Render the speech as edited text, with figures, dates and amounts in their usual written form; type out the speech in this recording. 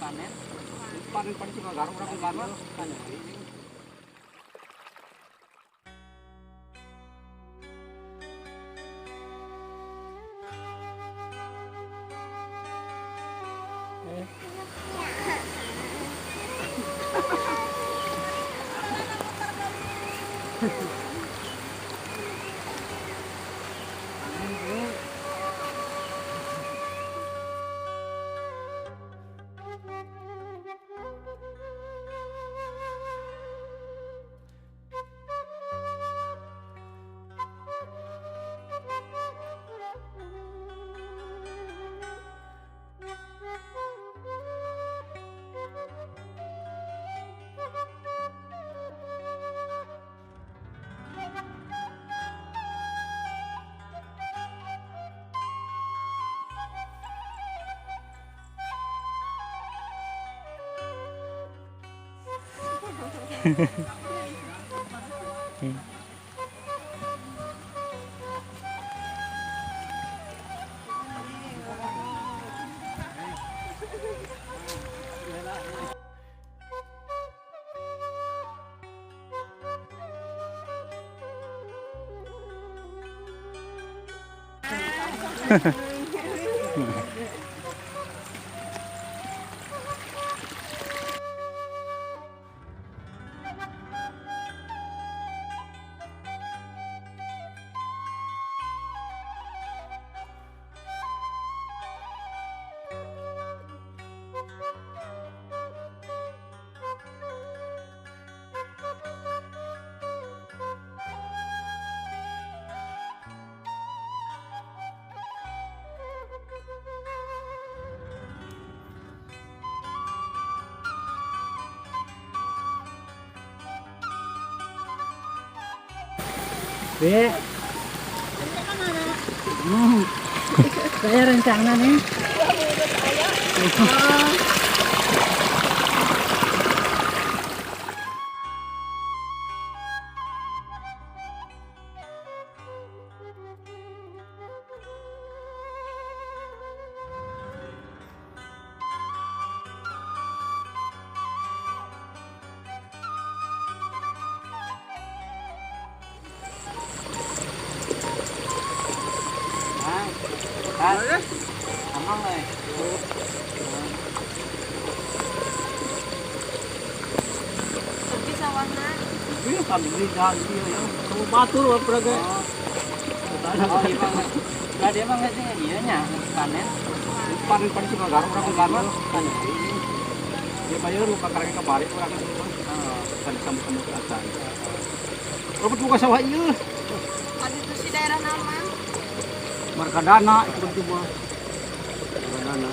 panen. Panen pa sih garong orang garong panen. Be. Saya rencana nih. Amang ơi. Pergi sawahnya. Ini kami di jalan dia. Kamu batur apa lagi? Oh iya bang. Gak dia bang sih iya nya panen. Panen sih garong orang garong panen. Dia bayar luka karena kebalik orang itu. Kan kamu ke atas. Robot buka sawah iya. Kan itu si daerah naon, Mang? Markadana itu cuma. Markadana.